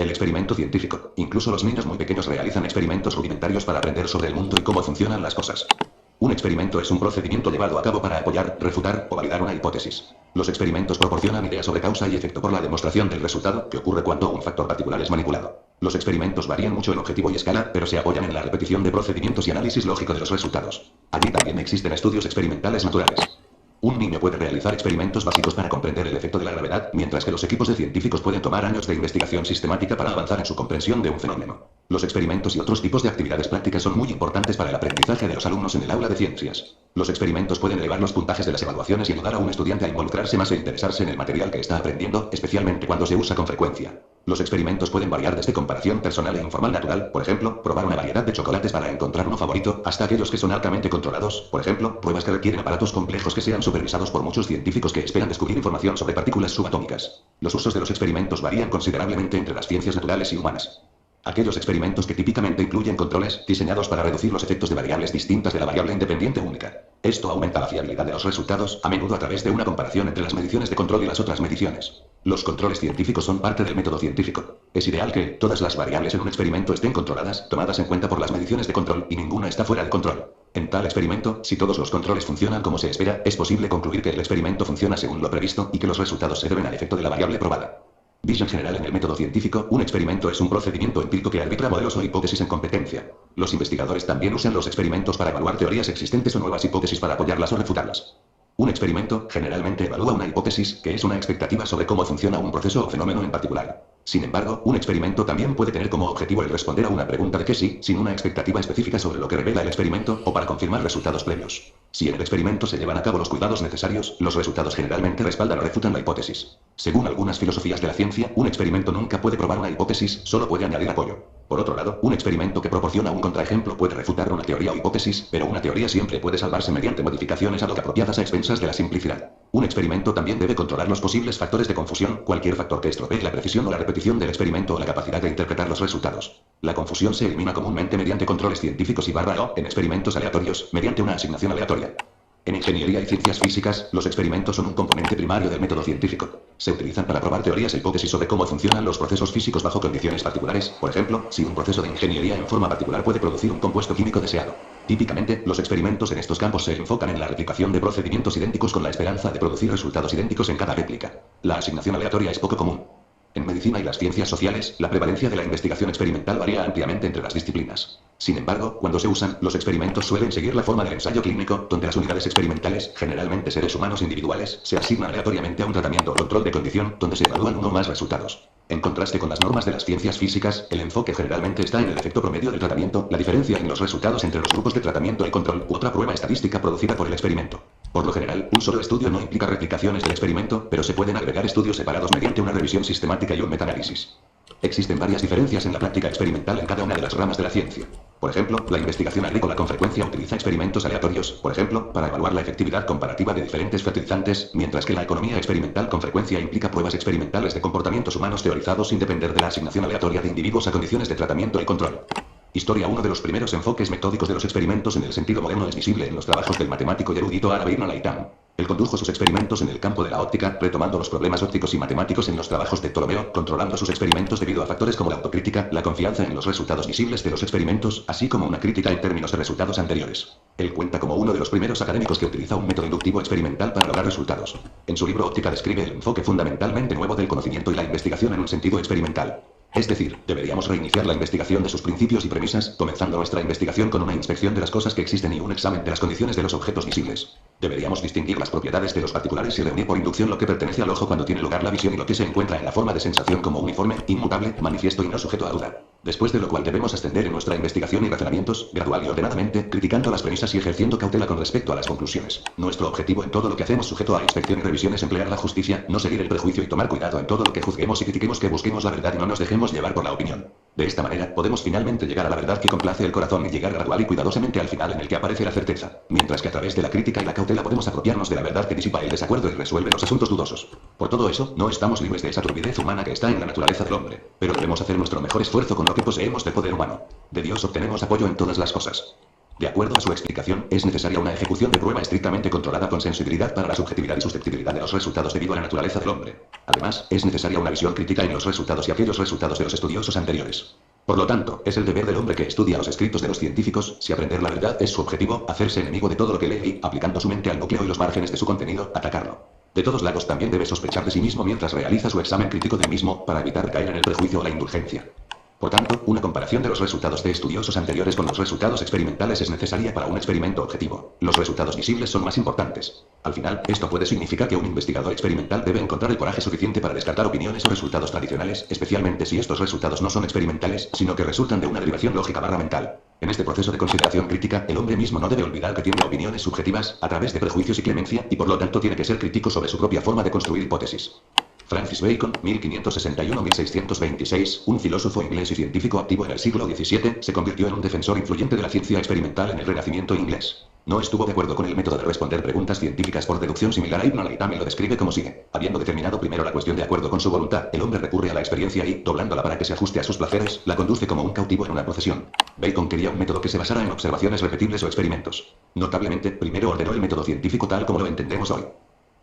El experimento científico. Incluso los niños muy pequeños realizan experimentos rudimentarios para aprender sobre el mundo y cómo funcionan las cosas. Un experimento es un procedimiento llevado a cabo para apoyar, refutar o validar una hipótesis. Los experimentos proporcionan ideas sobre causa y efecto por la demostración del resultado, que ocurre cuando un factor particular es manipulado. Los experimentos varían mucho en objetivo y escala, pero se apoyan en la repetición de procedimientos y análisis lógico de los resultados. Allí también existen estudios experimentales naturales. Un niño puede realizar experimentos básicos para comprender el efecto de la gravedad, mientras que los equipos de científicos pueden tomar años de investigación sistemática para avanzar en su comprensión de un fenómeno. Los experimentos y otros tipos de actividades prácticas son muy importantes para el aprendizaje de los alumnos en el aula de ciencias. Los experimentos pueden elevar los puntajes de las evaluaciones y ayudar a un estudiante a involucrarse más e interesarse en el material que está aprendiendo, especialmente cuando se usa con frecuencia. Los experimentos pueden variar desde comparación personal e informal natural, por ejemplo, probar una variedad de chocolates para encontrar uno favorito, hasta aquellos que son altamente controlados, por ejemplo, pruebas que requieren aparatos complejos que sean supervisados por muchos científicos que esperan descubrir información sobre partículas subatómicas. Los usos de los experimentos varían considerablemente entre las ciencias naturales y humanas. Aquellos experimentos que típicamente incluyen controles, diseñados para reducir los efectos de variables distintas de la variable independiente única. Esto aumenta la fiabilidad de los resultados, a menudo a través de una comparación entre las mediciones de control y las otras mediciones. Los controles científicos son parte del método científico. Es ideal que todas las variables en un experimento estén controladas, tomadas en cuenta por las mediciones de control, y ninguna está fuera de control. En tal experimento, si todos los controles funcionan como se espera, es posible concluir que el experimento funciona según lo previsto y que los resultados se deben al efecto de la variable probada. Visión general en el método científico, un experimento es un procedimiento empírico que arbitra modelos o hipótesis en competencia. Los investigadores también usan los experimentos para evaluar teorías existentes o nuevas hipótesis para apoyarlas o refutarlas. Un experimento generalmente evalúa una hipótesis, que es una expectativa sobre cómo funciona un proceso o fenómeno en particular. Sin embargo, un experimento también puede tener como objetivo el responder a una pregunta de que sí, sin una expectativa específica sobre lo que revela el experimento, o para confirmar resultados previos. Si en el experimento se llevan a cabo los cuidados necesarios, los resultados generalmente respaldan o refutan la hipótesis. Según algunas filosofías de la ciencia, un experimento nunca puede probar una hipótesis, solo puede añadir apoyo. Por otro lado, un experimento que proporciona un contraejemplo puede refutar una teoría o hipótesis, pero una teoría siempre puede salvarse mediante modificaciones ad hoc apropiadas a expensas de la simplicidad. Un experimento también debe controlar los posibles factores de confusión, cualquier factor que estropee la precisión o la repetición del experimento o la capacidad de interpretar los resultados. La confusión se elimina comúnmente mediante controles científicos y /o en experimentos aleatorios, mediante una asignación aleatoria. En ingeniería y ciencias físicas, los experimentos son un componente primario del método científico. Se utilizan para probar teorías e hipótesis sobre cómo funcionan los procesos físicos bajo condiciones particulares, por ejemplo, si un proceso de ingeniería en forma particular puede producir un compuesto químico deseado. Típicamente, los experimentos en estos campos se enfocan en la replicación de procedimientos idénticos con la esperanza de producir resultados idénticos en cada réplica. La asignación aleatoria es poco común. En medicina y las ciencias sociales, la prevalencia de la investigación experimental varía ampliamente entre las disciplinas. Sin embargo, cuando se usan, los experimentos suelen seguir la forma del ensayo clínico, donde las unidades experimentales, generalmente seres humanos individuales, se asignan aleatoriamente a un tratamiento o control de condición, donde se evalúan uno o más resultados. En contraste con las normas de las ciencias físicas, el enfoque generalmente está en el efecto promedio del tratamiento, la diferencia en los resultados entre los grupos de tratamiento y control u otra prueba estadística producida por el experimento. Por lo general, un solo estudio no implica replicaciones del experimento, pero se pueden agregar estudios separados mediante una revisión sistemática y un metaanálisis. Existen varias diferencias en la práctica experimental en cada una de las ramas de la ciencia. Por ejemplo, la investigación agrícola con frecuencia utiliza experimentos aleatorios, por ejemplo, para evaluar la efectividad comparativa de diferentes fertilizantes, mientras que la economía experimental con frecuencia implica pruebas experimentales de comportamientos humanos teorizados sin depender de la asignación aleatoria de individuos a condiciones de tratamiento y control. Historia. Uno de los primeros enfoques metódicos de los experimentos en el sentido moderno es visible en los trabajos del matemático y erudito árabe Ibn al-Haytham. Él condujo sus experimentos en el campo de la óptica, retomando los problemas ópticos y matemáticos en los trabajos de Ptolomeo, controlando sus experimentos debido a factores como la autocrítica, la confianza en los resultados visibles de los experimentos, así como una crítica en términos de resultados anteriores. Él cuenta como uno de los primeros académicos que utiliza un método inductivo experimental para lograr resultados. En su libro Óptica describe el enfoque fundamentalmente nuevo del conocimiento y la investigación en un sentido experimental. Es decir, deberíamos reiniciar la investigación de sus principios y premisas, comenzando nuestra investigación con una inspección de las cosas que existen y un examen de las condiciones de los objetos visibles. Deberíamos distinguir las propiedades de los particulares y reunir por inducción lo que pertenece al ojo cuando tiene lugar la visión y lo que se encuentra en la forma de sensación como uniforme, inmutable, manifiesto y no sujeto a duda. Después de lo cual debemos ascender en nuestra investigación y razonamientos, gradual y ordenadamente, criticando las premisas y ejerciendo cautela con respecto a las conclusiones. Nuestro objetivo en todo lo que hacemos sujeto a inspección y revisión es emplear la justicia, no seguir el prejuicio y tomar cuidado en todo lo que juzguemos y critiquemos, que busquemos la verdad y no nos dejemos llevar por la opinión. De esta manera, podemos finalmente llegar a la verdad que complace el corazón y llegar gradual y cuidadosamente al final en el que aparece la certeza, mientras que a través de la crítica y la cautela podemos apropiarnos de la verdad que disipa el desacuerdo y resuelve los asuntos dudosos. Por todo eso, no estamos libres de esa turbidez humana que está en la naturaleza del hombre, pero debemos hacer nuestro mejor esfuerzo con lo que poseemos de poder humano. De Dios obtenemos apoyo en todas las cosas. De acuerdo a su explicación, es necesaria una ejecución de prueba estrictamente controlada con sensibilidad para la subjetividad y susceptibilidad de los resultados debido a la naturaleza del hombre. Además, es necesaria una visión crítica en los resultados y aquellos resultados de los estudiosos anteriores. Por lo tanto, es el deber del hombre que estudia los escritos de los científicos, si aprender la verdad es su objetivo, hacerse enemigo de todo lo que lee y, aplicando su mente al núcleo y los márgenes de su contenido, atacarlo. De todos lados también debe sospechar de sí mismo mientras realiza su examen crítico del mismo, para evitar caer en el prejuicio o la indulgencia. Por tanto, una comparación de los resultados de estudiosos anteriores con los resultados experimentales es necesaria para un experimento objetivo. Los resultados visibles son más importantes. Al final, esto puede significar que un investigador experimental debe encontrar el coraje suficiente para descartar opiniones o resultados tradicionales, especialmente si estos resultados no son experimentales, sino que resultan de una derivación lógica/mental. En este proceso de consideración crítica, el hombre mismo no debe olvidar que tiene opiniones subjetivas, a través de prejuicios y clemencia, y por lo tanto tiene que ser crítico sobre su propia forma de construir hipótesis. Francis Bacon, 1561-1626, un filósofo inglés y científico activo en el siglo XVII, se convirtió en un defensor influyente de la ciencia experimental en el Renacimiento inglés. No estuvo de acuerdo con el método de responder preguntas científicas por deducción similar a Ibn al-Haytham y lo describe como sigue. Habiendo determinado primero la cuestión de acuerdo con su voluntad, el hombre recurre a la experiencia y, doblándola para que se ajuste a sus placeres, la conduce como un cautivo en una procesión. Bacon quería un método que se basara en observaciones repetibles o experimentos. Notablemente, primero ordenó el método científico tal como lo entendemos hoy.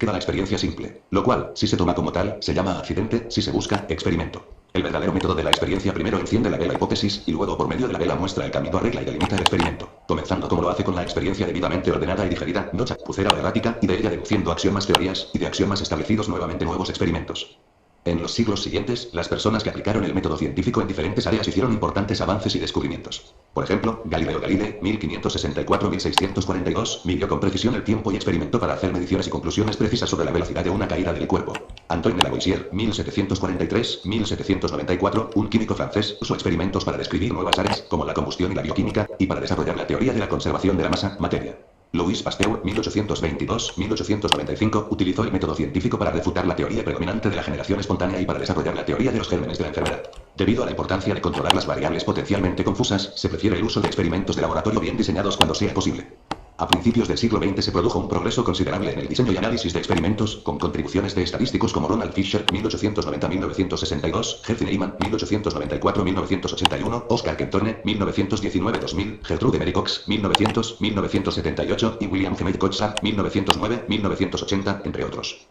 Queda la experiencia simple, lo cual, si se toma como tal, se llama accidente, si se busca, experimento. El verdadero método de la experiencia primero enciende la vela hipótesis y luego por medio de la vela muestra el camino, arregla y delimita el experimento, comenzando como lo hace con la experiencia debidamente ordenada y digerida, no chapucera o errática, y de ella deduciendo axiomas teorías, y de axiomas establecidos nuevamente nuevos experimentos. En los siglos siguientes, las personas que aplicaron el método científico en diferentes áreas hicieron importantes avances y descubrimientos. Por ejemplo, Galileo Galilei, 1564-1642, midió con precisión el tiempo y experimentó para hacer mediciones y conclusiones precisas sobre la velocidad de una caída del cuerpo. Antoine de Lavoisier, 1743-1794, un químico francés, usó experimentos para describir nuevas áreas, como la combustión y la bioquímica, y para desarrollar la teoría de la conservación de la masa, materia. Louis Pasteur, 1822-1895, utilizó el método científico para refutar la teoría predominante de la generación espontánea y para desarrollar la teoría de los gérmenes de la enfermedad. Debido a la importancia de controlar las variables potencialmente confusas, se prefiere el uso de experimentos de laboratorio bien diseñados cuando sea posible. A principios del siglo XX se produjo un progreso considerable en el diseño y análisis de experimentos, con contribuciones de estadísticos como Ronald Fisher, 1890-1962, Geoffrey Neyman, 1894-1981, Oscar Kempthorne, 1919-2000, Gertrude Mary Cox, 1900-1978 y William G. Kochsar, 1909-1980, entre otros.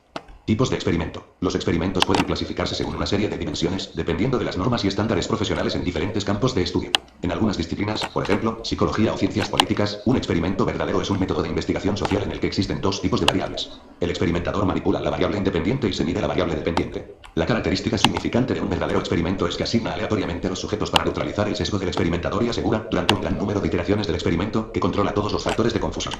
Tipos de experimento. Los experimentos pueden clasificarse según una serie de dimensiones, dependiendo de las normas y estándares profesionales en diferentes campos de estudio. En algunas disciplinas, por ejemplo, psicología o ciencias políticas, un experimento verdadero es un método de investigación social en el que existen dos tipos de variables. El experimentador manipula la variable independiente y se mide la variable dependiente. La característica significante de un verdadero experimento es que asigna aleatoriamente a los sujetos para neutralizar el sesgo del experimentador y asegura, durante un gran número de iteraciones del experimento, que controla todos los factores de confusión.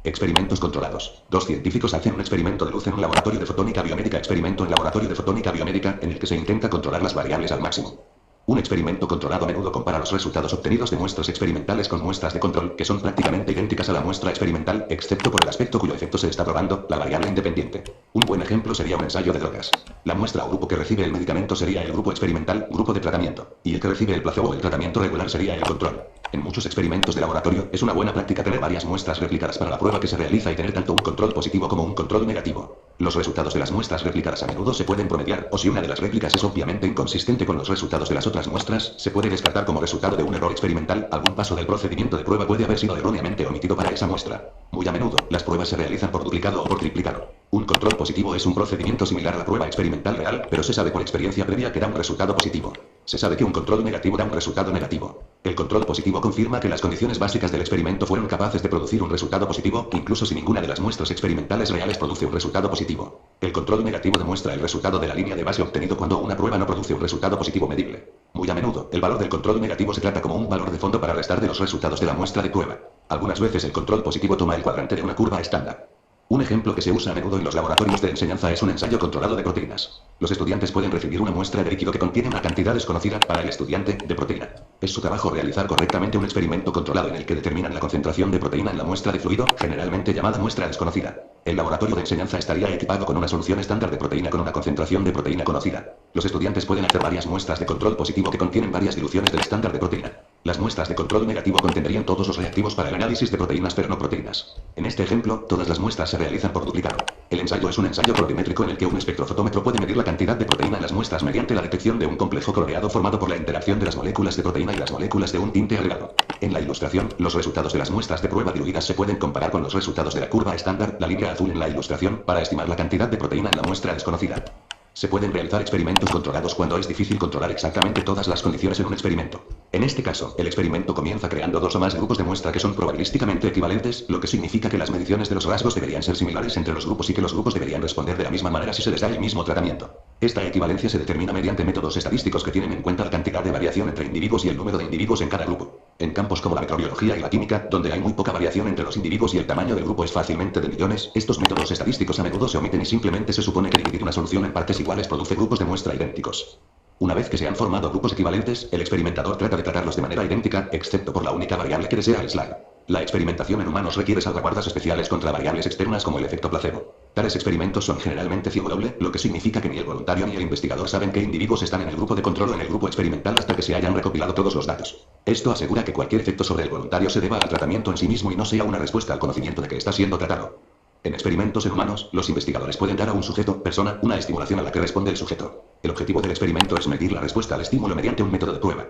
Experimentos controlados. Dos científicos hacen un experimento de luz en un laboratorio de fotónica biomédica. Experimento en laboratorio de fotónica biomédica, en el que se intenta controlar las variables al máximo. Un experimento controlado a menudo compara los resultados obtenidos de muestras experimentales con muestras de control, que son prácticamente idénticas a la muestra experimental, excepto por el aspecto cuyo efecto se está probando, la variable independiente. Un buen ejemplo sería un ensayo de drogas. La muestra o grupo que recibe el medicamento sería el grupo experimental, grupo de tratamiento, y el que recibe el placebo o el tratamiento regular sería el control. En muchos experimentos de laboratorio, es una buena práctica tener varias muestras replicadas para la prueba que se realiza y tener tanto un control positivo como un control negativo. Los resultados de las muestras replicadas a menudo se pueden promediar, o si una de las réplicas es obviamente inconsistente con los resultados de las otras muestras, se puede descartar como resultado de un error experimental. Algún paso del procedimiento de prueba puede haber sido erróneamente omitido para esa muestra. Muy a menudo, las pruebas se realizan por duplicado o por triplicado. Un control positivo es un procedimiento similar a la prueba experimental real, pero se sabe por experiencia previa que da un resultado positivo. Se sabe que un control negativo da un resultado negativo. El control positivo confirma que las condiciones básicas del experimento fueron capaces de producir un resultado positivo, incluso si ninguna de las muestras experimentales reales produce un resultado positivo. El control negativo demuestra el resultado de la línea de base obtenido cuando una prueba no produce un resultado positivo medible. Muy a menudo, el valor del control negativo se trata como un valor de fondo para restar de los resultados de la muestra de prueba. Algunas veces el control positivo toma el cuadrante de una curva estándar. Un ejemplo que se usa a menudo en los laboratorios de enseñanza es un ensayo controlado de proteínas. Los estudiantes pueden recibir una muestra de líquido que contiene una cantidad desconocida, para el estudiante, de proteína. Es su trabajo realizar correctamente un experimento controlado en el que determinan la concentración de proteína en la muestra de fluido, generalmente llamada muestra desconocida. El laboratorio de enseñanza estaría equipado con una solución estándar de proteína con una concentración de proteína conocida. Los estudiantes pueden hacer varias muestras de control positivo que contienen varias diluciones del estándar de proteína. Las muestras de control negativo contendrían todos los reactivos para el análisis de proteínas pero no proteínas. En este ejemplo, todas las muestras se realizan por duplicado. El ensayo es un ensayo colorimétrico en el que un espectrofotómetro puede medir la cantidad de proteína en las muestras mediante la detección de un complejo coloreado formado por la interacción de las moléculas de proteína y las moléculas de un tinte agregado. En la ilustración, los resultados de las muestras de prueba diluidas se pueden comparar con los resultados de la curva estándar, la línea azul en la ilustración, para estimar la cantidad de proteína en la muestra desconocida. Se pueden realizar experimentos controlados cuando es difícil controlar exactamente todas las condiciones en un experimento. En este caso, el experimento comienza creando dos o más grupos de muestra que son probabilísticamente equivalentes, lo que significa que las mediciones de los rasgos deberían ser similares entre los grupos y que los grupos deberían responder de la misma manera si se les da el mismo tratamiento. Esta equivalencia se determina mediante métodos estadísticos que tienen en cuenta la cantidad de variación entre individuos y el número de individuos en cada grupo. En campos como la microbiología y la química, donde hay muy poca variación entre los individuos y el tamaño del grupo es fácilmente de millones, estos métodos estadísticos a menudo se omiten y simplemente se supone que dividir una solución en partes iguales produce grupos de muestra idénticos. Una vez que se han formado grupos equivalentes, el experimentador trata de tratarlos de manera idéntica, excepto por la única variable que desea aislar. La experimentación en humanos requiere salvaguardas especiales contra variables externas como el efecto placebo. Tales experimentos son generalmente ciego doble, lo que significa que ni el voluntario ni el investigador saben qué individuos están en el grupo de control o en el grupo experimental hasta que se hayan recopilado todos los datos. Esto asegura que cualquier efecto sobre el voluntario se deba al tratamiento en sí mismo y no sea una respuesta al conocimiento de que está siendo tratado. En experimentos en humanos, los investigadores pueden dar a un sujeto, persona, una estimulación a la que responde el sujeto. El objetivo del experimento es medir la respuesta al estímulo mediante un método de prueba.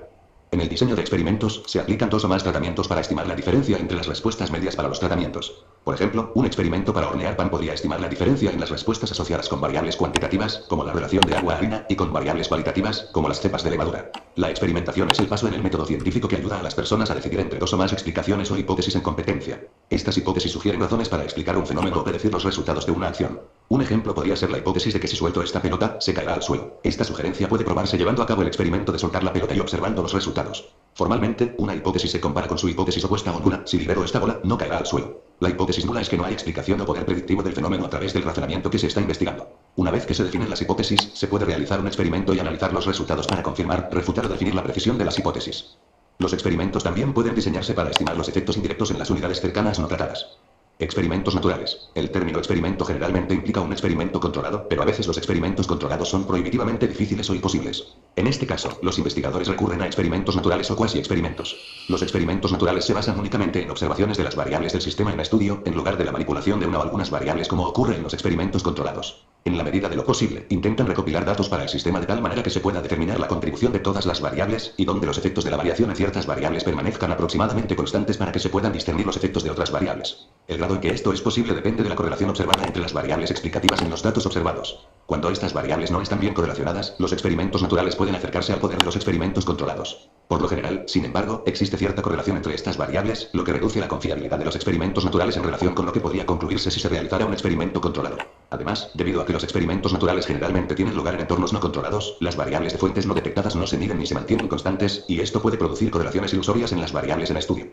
En el diseño de experimentos, se aplican dos o más tratamientos para estimar la diferencia entre las respuestas medias para los tratamientos. Por ejemplo, un experimento para hornear pan podría estimar la diferencia en las respuestas asociadas con variables cuantitativas, como la relación de agua-harina, y con variables cualitativas, como las cepas de levadura. La experimentación es el paso en el método científico que ayuda a las personas a decidir entre dos o más explicaciones o hipótesis en competencia. Estas hipótesis sugieren razones para explicar un fenómeno o predecir los resultados de una acción. Un ejemplo podría ser la hipótesis de que si suelto esta pelota, se caerá al suelo. Esta sugerencia puede probarse llevando a cabo el experimento de soltar la pelota y observando los resultados. Formalmente, una hipótesis se compara con su hipótesis opuesta o nula: si libero esta bola, no caerá al suelo. La hipótesis nula es que no hay explicación o poder predictivo del fenómeno a través del razonamiento que se está investigando. Una vez que se definen las hipótesis, se puede realizar un experimento y analizar los resultados para confirmar, refutar o definir la precisión de las hipótesis. Los experimentos también pueden diseñarse para estimar los efectos indirectos en las unidades cercanas no tratadas. Experimentos naturales. El término experimento generalmente implica un experimento controlado, pero a veces los experimentos controlados son prohibitivamente difíciles o imposibles. En este caso, los investigadores recurren a experimentos naturales o cuasi experimentos. Los experimentos naturales se basan únicamente en observaciones de las variables del sistema en estudio, en lugar de la manipulación de una o algunas variables como ocurre en los experimentos controlados. En la medida de lo posible, intentan recopilar datos para el sistema de tal manera que se pueda determinar la contribución de todas las variables, y donde los efectos de la variación en ciertas variables permanezcan aproximadamente constantes para que se puedan discernir los efectos de otras variables. El grado en que esto es posible depende de la correlación observada entre las variables explicativas en los datos observados. Cuando estas variables no están bien correlacionadas, los experimentos naturales pueden acercarse al poder de los experimentos controlados. Por lo general, sin embargo, existe cierta correlación entre estas variables, lo que reduce la confiabilidad de los experimentos naturales en relación con lo que podría concluirse si se realizara un experimento controlado. Además, debido a que los experimentos naturales generalmente tienen lugar en entornos no controlados, las variables de fuentes no detectadas no se miden ni se mantienen constantes, y esto puede producir correlaciones ilusorias en las variables en estudio.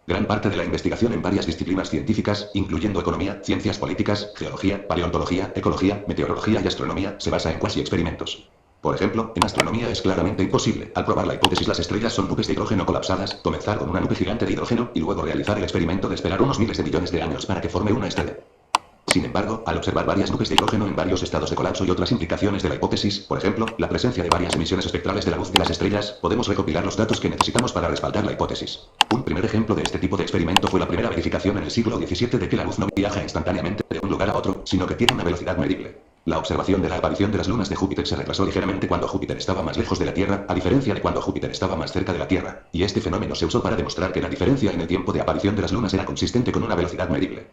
Gran parte de la investigación en varias disciplinas científicas, incluyendo economía, ciencias políticas, geología, paleontología, ecología, meteorología y astronomía, se basa en cuasi experimentos. Por ejemplo, en astronomía es claramente imposible, al probar la hipótesis las estrellas son nubes de hidrógeno colapsadas, comenzar con una nube gigante de hidrógeno, y luego realizar el experimento de esperar unos miles de millones de años para que forme una estrella. Sin embargo, al observar varias nubes de hidrógeno en varios estados de colapso y otras implicaciones de la hipótesis, por ejemplo, la presencia de varias emisiones espectrales de la luz de las estrellas, podemos recopilar los datos que necesitamos para respaldar la hipótesis. Un primer ejemplo de este tipo de experimento fue la primera verificación en el siglo XVII de que la luz no viaja instantáneamente de un lugar a otro, sino que tiene una velocidad medible. La observación de la aparición de las lunas de Júpiter se retrasó ligeramente cuando Júpiter estaba más lejos de la Tierra, a diferencia de cuando Júpiter estaba más cerca de la Tierra, y este fenómeno se usó para demostrar que la diferencia en el tiempo de aparición de las lunas era consistente con una velocidad medible.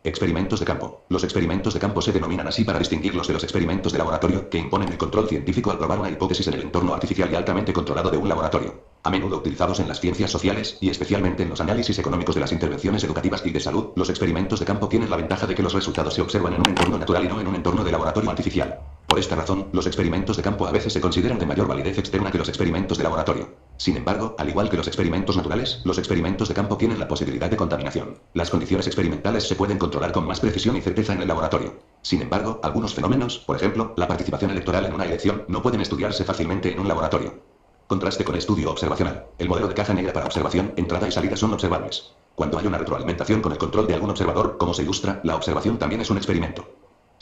Experimentos de campo. Los experimentos de campo se denominan así para distinguirlos de los experimentos de laboratorio, que imponen el control científico al probar una hipótesis en el entorno artificial y altamente controlado de un laboratorio. A menudo utilizados en las ciencias sociales, y especialmente en los análisis económicos de las intervenciones educativas y de salud, los experimentos de campo tienen la ventaja de que los resultados se observan en un entorno natural y no en un entorno de laboratorio artificial. Por esta razón, los experimentos de campo a veces se consideran de mayor validez externa que los experimentos de laboratorio. Sin embargo, al igual que los experimentos naturales, los experimentos de campo tienen la posibilidad de contaminación. Las condiciones experimentales se pueden controlar con más precisión y certeza en el laboratorio. Sin embargo, algunos fenómenos, por ejemplo, la participación electoral en una elección, no pueden estudiarse fácilmente en un laboratorio. Contraste con estudio observacional. El modelo de caja negra para observación, entrada y salida son observables. Cuando hay una retroalimentación con el control de algún observador, como se ilustra, la observación también es un experimento.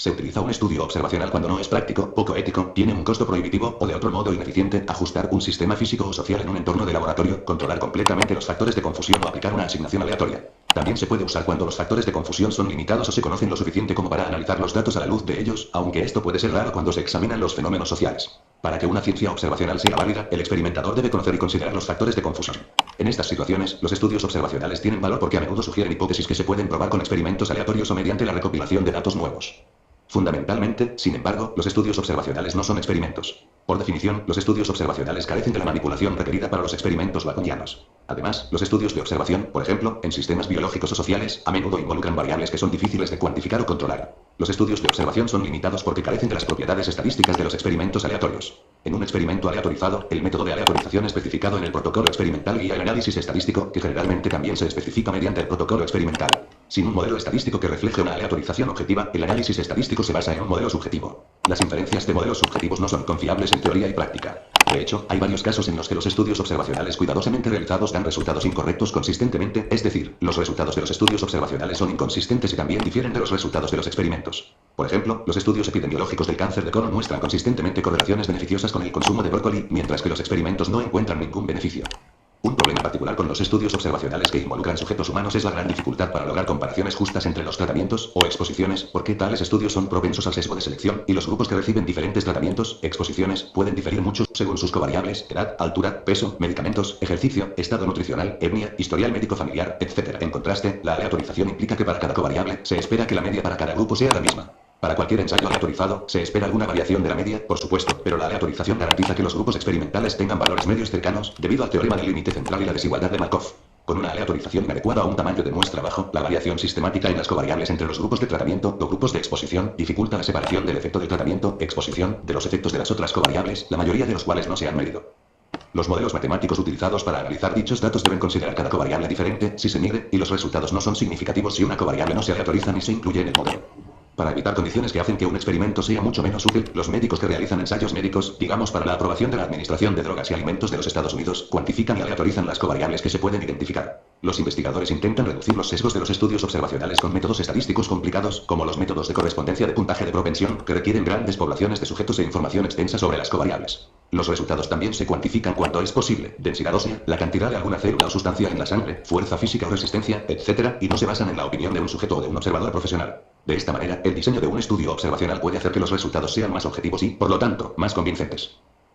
Se utiliza un estudio observacional cuando no es práctico, poco ético, tiene un costo prohibitivo o de otro modo ineficiente, ajustar un sistema físico o social en un entorno de laboratorio, controlar completamente los factores de confusión o aplicar una asignación aleatoria. También se puede usar cuando los factores de confusión son limitados o se conocen lo suficiente como para analizar los datos a la luz de ellos, aunque esto puede ser raro cuando se examinan los fenómenos sociales. Para que una ciencia observacional sea válida, el experimentador debe conocer y considerar los factores de confusión. En estas situaciones, los estudios observacionales tienen valor porque a menudo sugieren hipótesis que se pueden probar con experimentos aleatorios o mediante la recopilación de datos nuevos. Fundamentalmente, sin embargo, los estudios observacionales no son experimentos. Por definición, los estudios observacionales carecen de la manipulación requerida para los experimentos lacanianos. Además, los estudios de observación, por ejemplo, en sistemas biológicos o sociales, a menudo involucran variables que son difíciles de cuantificar o controlar. Los estudios de observación son limitados porque carecen de las propiedades estadísticas de los experimentos aleatorios. En un experimento aleatorizado, el método de aleatorización especificado en el protocolo experimental guía el análisis estadístico, que generalmente también se especifica mediante el protocolo experimental. Sin un modelo estadístico que refleje una aleatorización objetiva, el análisis estadístico se basa en un modelo subjetivo. Las inferencias de modelos subjetivos no son confiables en teoría y práctica. De hecho, hay varios casos en los que los estudios observacionales cuidadosamente realizados dan resultados incorrectos consistentemente, es decir, los resultados de los estudios observacionales son inconsistentes y también difieren de los resultados de los experimentos. Por ejemplo, los estudios epidemiológicos del cáncer de colon muestran consistentemente correlaciones beneficiosas con el consumo de brócoli, mientras que los experimentos no encuentran ningún beneficio. Un problema particular con los estudios observacionales que involucran sujetos humanos es la gran dificultad para lograr comparaciones justas entre los tratamientos o exposiciones, porque tales estudios son propensos al sesgo de selección, y los grupos que reciben diferentes tratamientos, exposiciones, pueden diferir mucho según sus covariables, edad, altura, peso, medicamentos, ejercicio, estado nutricional, etnia, historial médico familiar, etc. En contraste, la aleatorización implica que para cada covariable, se espera que la media para cada grupo sea la misma. Para cualquier ensayo aleatorizado, se espera alguna variación de la media, por supuesto, pero la aleatorización garantiza que los grupos experimentales tengan valores medios cercanos, debido al teorema del límite central y la desigualdad de Markov. Con una aleatorización inadecuada a un tamaño de muestra bajo, la variación sistemática en las covariables entre los grupos de tratamiento o grupos de exposición dificulta la separación del efecto del tratamiento-exposición de los efectos de las otras covariables, la mayoría de los cuales no se han medido. Los modelos matemáticos utilizados para analizar dichos datos deben considerar cada covariable diferente si se mide, y los resultados no son significativos si una covariable no se aleatoriza ni se incluye en el modelo. Para evitar condiciones que hacen que un experimento sea mucho menos útil, los médicos que realizan ensayos médicos, digamos para la aprobación de la Administración de Drogas y Alimentos de los Estados Unidos, cuantifican y aleatorizan las covariables que se pueden identificar. Los investigadores intentan reducir los sesgos de los estudios observacionales con métodos estadísticos complicados, como los métodos de correspondencia de puntaje de propensión, que requieren grandes poblaciones de sujetos e información extensa sobre las covariables. Los resultados también se cuantifican cuando es posible: densidad ósea, la cantidad de alguna célula o sustancia en la sangre, fuerza física o resistencia, etc., y no se basan en la opinión de un sujeto o de un observador profesional. De esta manera, el diseño de un estudio observacional puede hacer que los resultados sean más objetivos y, por lo tanto, más convincentes.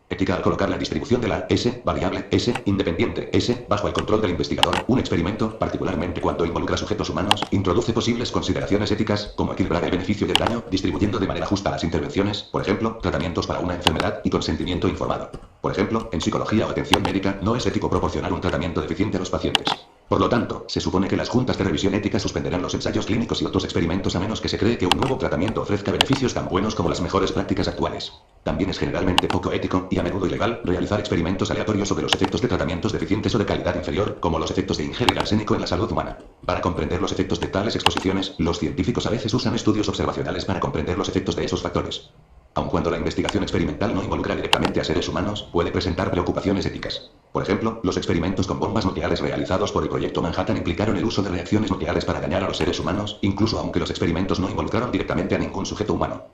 Ética al colocar la distribución de la S, variable S, independiente S, bajo el control del investigador. Un experimento, particularmente cuando involucra sujetos humanos, introduce posibles consideraciones éticas, como equilibrar el beneficio y el daño, distribuyendo de manera justa las intervenciones, por ejemplo, tratamientos para una enfermedad, y consentimiento informado. Por ejemplo, en psicología o atención médica, no es ético proporcionar un tratamiento deficiente a los pacientes. Por lo tanto, se supone que las juntas de revisión ética suspenderán los ensayos clínicos y otros experimentos a menos que se cree que un nuevo tratamiento ofrezca beneficios tan buenos como las mejores prácticas actuales. También es generalmente poco ético, y a menudo ilegal, realizar experimentos aleatorios sobre los efectos de tratamientos deficientes o de calidad inferior, como los efectos de ingerir arsénico en la salud humana. Para comprender los efectos de tales exposiciones, los científicos a veces usan estudios observacionales para comprender los efectos de esos factores. Aun cuando la investigación experimental no involucra directamente a seres humanos, puede presentar preocupaciones éticas. Por ejemplo, los experimentos con bombas nucleares realizados por el Proyecto Manhattan implicaron el uso de reacciones nucleares para dañar a los seres humanos, incluso aunque los experimentos no involucraron directamente a ningún sujeto humano.